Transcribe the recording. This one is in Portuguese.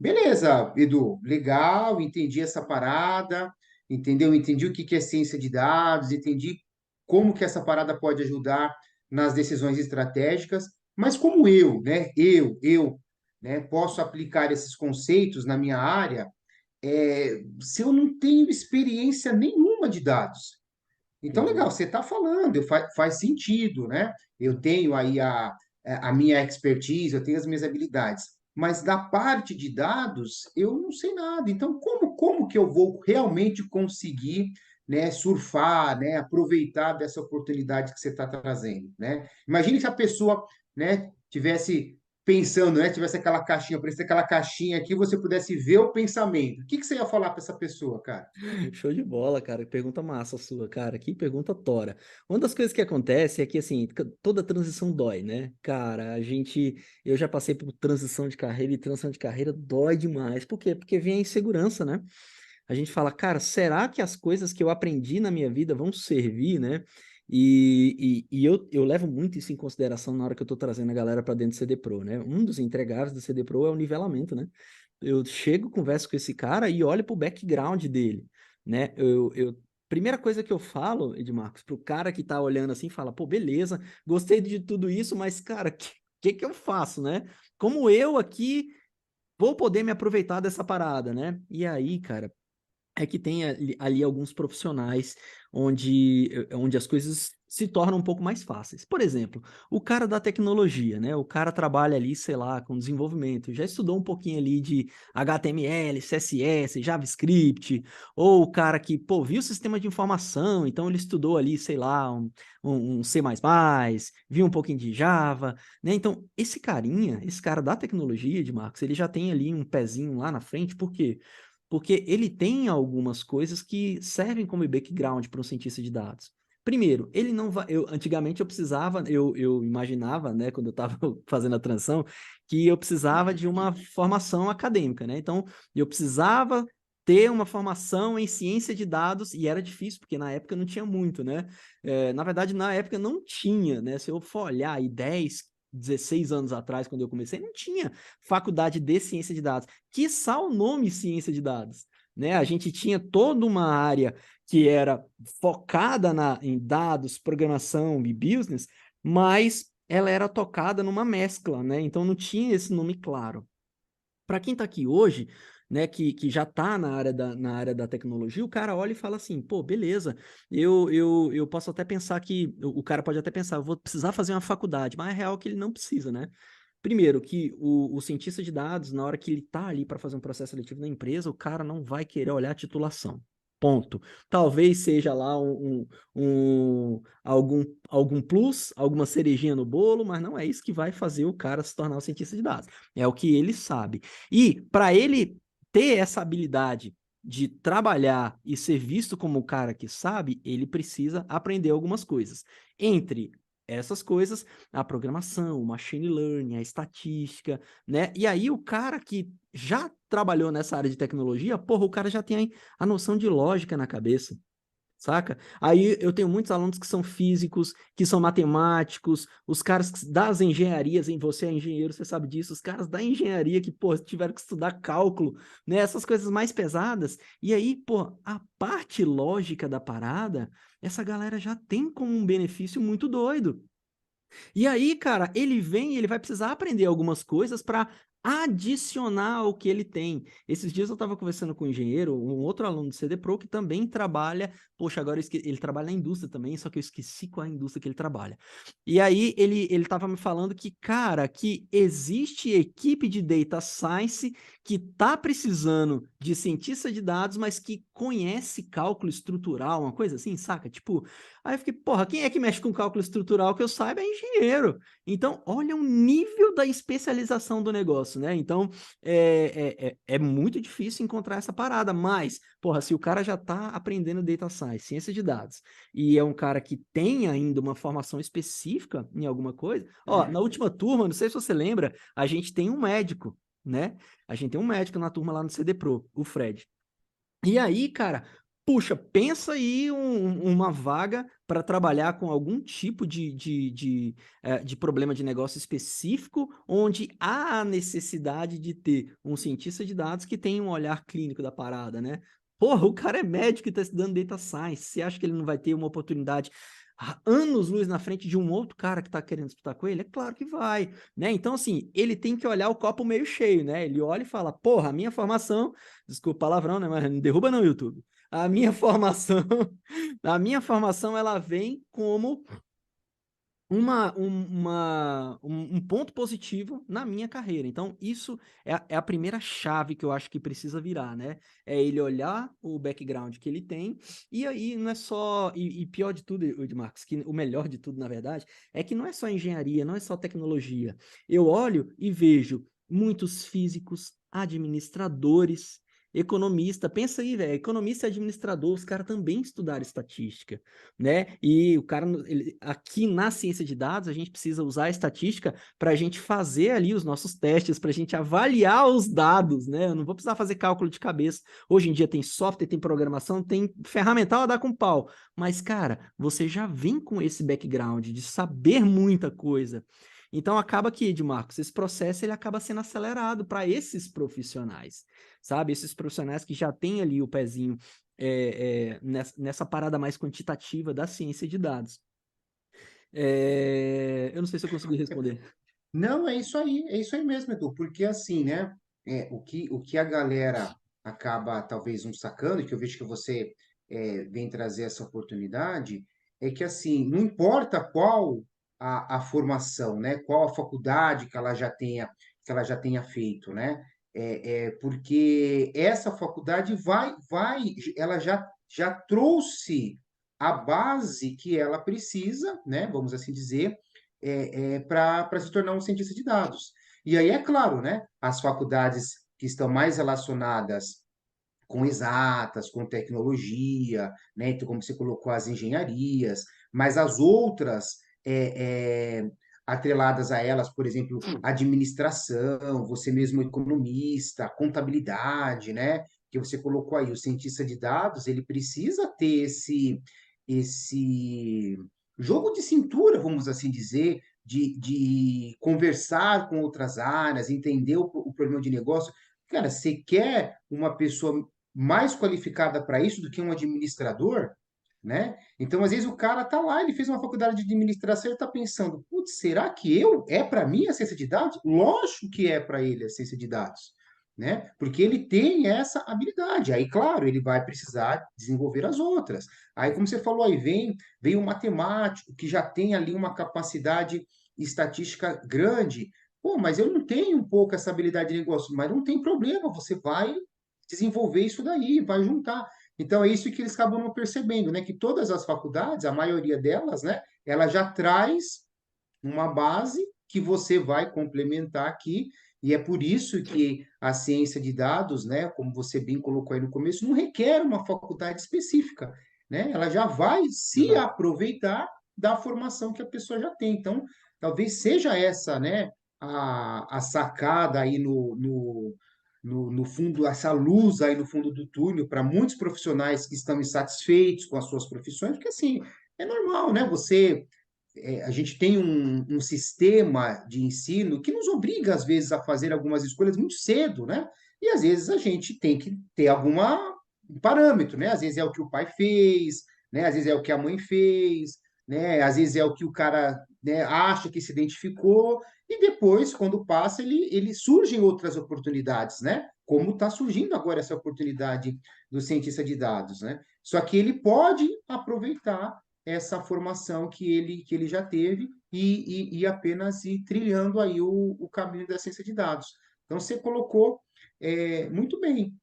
beleza, Edu, legal, entendi essa parada, entendeu? Entendi o que que é ciência de dados, entendi como que essa parada pode ajudar nas decisões estratégicas, mas como né, posso aplicar esses conceitos na minha área, se eu não tenho experiência nenhuma de dados? Então, Entendi. legal, você está falando, faz sentido, né? Eu tenho aí a minha expertise, eu tenho as minhas habilidades, mas da parte de dados, eu não sei nada. Então, como que eu vou realmente conseguir, né, surfar, né, aproveitar dessa oportunidade que você está trazendo, né? Imagine se a pessoa, né, tivesse pensando, né, tivesse aquela caixinha, aparecesse aquela caixinha aqui, você pudesse ver o pensamento. O que que você ia falar para essa pessoa, cara? Show de bola, cara. Pergunta massa sua, cara. Que pergunta tora. Uma das coisas que acontece é que, assim, toda transição dói, né? Cara, eu já passei por transição de carreira e transição de carreira dói demais. Por quê? Porque vem a insegurança, né? A gente fala, cara, será que as coisas que eu aprendi na minha vida vão servir, né? Eu levo muito isso em consideração na hora que eu tô trazendo a galera para dentro do CD Pro, né? Um dos entregários do CD Pro é o nivelamento, né? Eu chego, converso com esse cara e olho pro background dele, né? Primeira coisa que eu falo, Edmarcos, pro cara que tá olhando assim, fala, pô, beleza, gostei de tudo isso, mas, cara, que eu faço, né? Como eu aqui vou poder me aproveitar dessa parada, né? E aí, cara, é que tem ali alguns profissionais onde as coisas se tornam um pouco mais fáceis. Por exemplo, o cara da tecnologia, né? O cara trabalha ali, sei lá, com desenvolvimento, já estudou um pouquinho ali de HTML, CSS, JavaScript, ou o cara que, pô, viu o sistema de informação, então ele estudou ali, sei lá, um C++, viu um pouquinho de Java, né? Então, esse cara da tecnologia, de Marcos, ele já tem ali um pezinho lá na frente, por quê? Porque ele tem algumas coisas que servem como background para um cientista de dados. Primeiro, ele não vai. Antigamente eu precisava, eu imaginava, né, quando eu estava fazendo a transição, que eu precisava de uma formação acadêmica, né? Então, eu precisava ter uma formação em ciência de dados, e era difícil, porque na época não tinha muito, né? Na verdade, na época não tinha, né? Se eu for olhar aí 10, 16 anos atrás, quando eu comecei, não tinha faculdade de ciência de dados, quiçá o nome ciência de dados, né? A gente tinha toda uma área que era focada em dados, programação e business, mas ela era tocada numa mescla, né? Então não tinha esse nome claro. Para quem está aqui hoje, né, que já está na área da tecnologia, o cara olha e fala assim, pô, beleza, eu posso até pensar que, o cara pode até pensar, eu vou precisar fazer uma faculdade, mas é real que ele não precisa, né? Primeiro, que o cientista de dados, na hora que ele está ali para fazer um processo seletivo na empresa, o cara não vai querer olhar a titulação. Ponto. Talvez seja lá algum plus, alguma cerejinha no bolo, mas não é isso que vai fazer o cara se tornar um cientista de dados. É o que ele sabe. E para ele ter essa habilidade de trabalhar e ser visto como o cara que sabe, ele precisa aprender algumas coisas. Entre essas coisas, a programação, o machine learning, a estatística, né? E aí o cara que já trabalhou nessa área de tecnologia, porra, o cara já tem a noção de lógica na cabeça, saca? Aí eu tenho muitos alunos que são físicos, que são matemáticos, os caras das engenharias, em você é engenheiro, você sabe disso, os caras da engenharia que, pô, tiveram que estudar cálculo, né? Essas coisas mais pesadas. E aí, pô, a parte lógica da parada, essa galera já tem como um benefício muito doido. E aí, cara, ele vem e ele vai precisar aprender algumas coisas para adicionar ao que ele tem. Esses dias eu estava conversando com um engenheiro, um outro aluno do CD Pro que também trabalha, poxa, agora ele trabalha na indústria também, só que eu esqueci qual é a indústria que ele trabalha. E aí ele estava me falando que, cara, que existe equipe de data science que tá precisando de cientista de dados, mas que conhece cálculo estrutural, uma coisa assim, saca? Tipo, aí eu fiquei, porra, quem é que mexe com cálculo estrutural que eu saiba é engenheiro. Então, olha o nível da especialização do negócio, né? Então, é muito difícil encontrar essa parada, mas, porra, se o cara já tá aprendendo data science, ciência de dados, e é um cara que tem ainda uma formação específica em alguma coisa, ó, na última turma, não sei se você lembra, a gente tem um médico, né? A gente tem um médico na turma lá no CD Pro, o Fred. E aí, cara, puxa, pensa aí uma vaga para trabalhar com algum tipo de problema de negócio específico, onde há a necessidade de ter um cientista de dados que tenha um olhar clínico da parada, né? Porra, o cara é médico e está estudando data science. Você acha que ele não vai ter uma oportunidade anos-luz na frente de um outro cara que está querendo disputar com ele? É claro que vai, né? Então, assim, ele tem que olhar o copo meio cheio, né? Ele olha e fala, porra, a minha formação, desculpa o palavrão, né? Mas não derruba não, YouTube. A minha formação, a minha formação, ela vem como um ponto positivo na minha carreira. Então, isso é a primeira chave que eu acho que precisa virar, né? É ele olhar o background que ele tem, e aí não é só. E pior de tudo, Edmarcos, que o melhor de tudo, na verdade, é que não é só engenharia, não é só tecnologia. Eu olho e vejo muitos físicos, administradores. Economista, pensa aí, velho, economista e administrador, os caras também estudaram estatística, né? E o cara, aqui na ciência de dados, a gente precisa usar a estatística para a gente fazer ali os nossos testes, para a gente avaliar os dados, né? Eu não vou precisar fazer cálculo de cabeça. Hoje em dia tem software, tem programação, tem ferramental a dar com pau. Mas, cara, você já vem com esse background de saber muita coisa. Então acaba que, Edmarcos, esse processo ele acaba sendo acelerado para esses profissionais, sabe? Esses profissionais que já têm ali o pezinho nessa parada mais quantitativa da ciência de dados. Eu não sei se eu consegui responder. Não, é isso aí mesmo, Edu, porque assim, né, o que a galera acaba talvez não sacando, e que eu vejo que você vem trazer essa oportunidade, é que assim, não importa qual a formação, né, qual a faculdade que ela já tenha feito, né, porque essa faculdade ela já trouxe a base que ela precisa, né, vamos assim dizer, para se tornar um cientista de dados. E aí, é claro, né, as faculdades que estão mais relacionadas com exatas, com tecnologia, né, então, como você colocou, as engenharias, mas as outras atreladas a elas, por exemplo, administração, você mesmo economista, contabilidade, né, que você colocou aí, o cientista de dados, ele precisa ter esse jogo de cintura, vamos assim dizer, de conversar com outras áreas, entender o problema de negócio. Cara, você quer uma pessoa mais qualificada para isso do que um administrador, né? Então, às vezes, o cara tá lá, ele fez uma faculdade de administração e tá pensando, putz, será que para mim a ciência de dados? Lógico que é para ele a ciência de dados, né? Porque ele tem essa habilidade. Aí, claro, ele vai precisar desenvolver as outras. Aí, como você falou, aí vem o matemático que já tem ali uma capacidade estatística grande. Pô, mas eu não tenho um pouco essa habilidade de negócio, mas não tem problema, você vai desenvolver isso daí, vai juntar. Então é isso que eles acabam não percebendo, né? Que todas as faculdades, a maioria delas, né, ela já traz uma base que você vai complementar aqui, e é por isso que a ciência de dados, né, como você bem colocou aí no começo, não requer uma faculdade específica, né? Ela já vai se Exato. aproveitar da formação que a pessoa já tem. Então, talvez seja essa, né, a sacada aí no fundo, essa luz aí no fundo do túnel para muitos profissionais que estão insatisfeitos com as suas profissões, porque assim, é normal, né? A gente tem um sistema de ensino que nos obriga, às vezes, a fazer algumas escolhas muito cedo, né? E às vezes a gente tem que ter alguma um parâmetro, né? Às vezes é o que o pai fez, né? Às vezes é o que a mãe fez, né? Às vezes é o que o cara, né, acha que se identificou, e depois, quando passa, ele surgem outras oportunidades, né? Como está surgindo agora essa oportunidade do cientista de dados, né? Só que ele pode aproveitar essa formação que ele já teve e apenas ir trilhando aí o caminho da ciência de dados. Então, você colocou muito bem.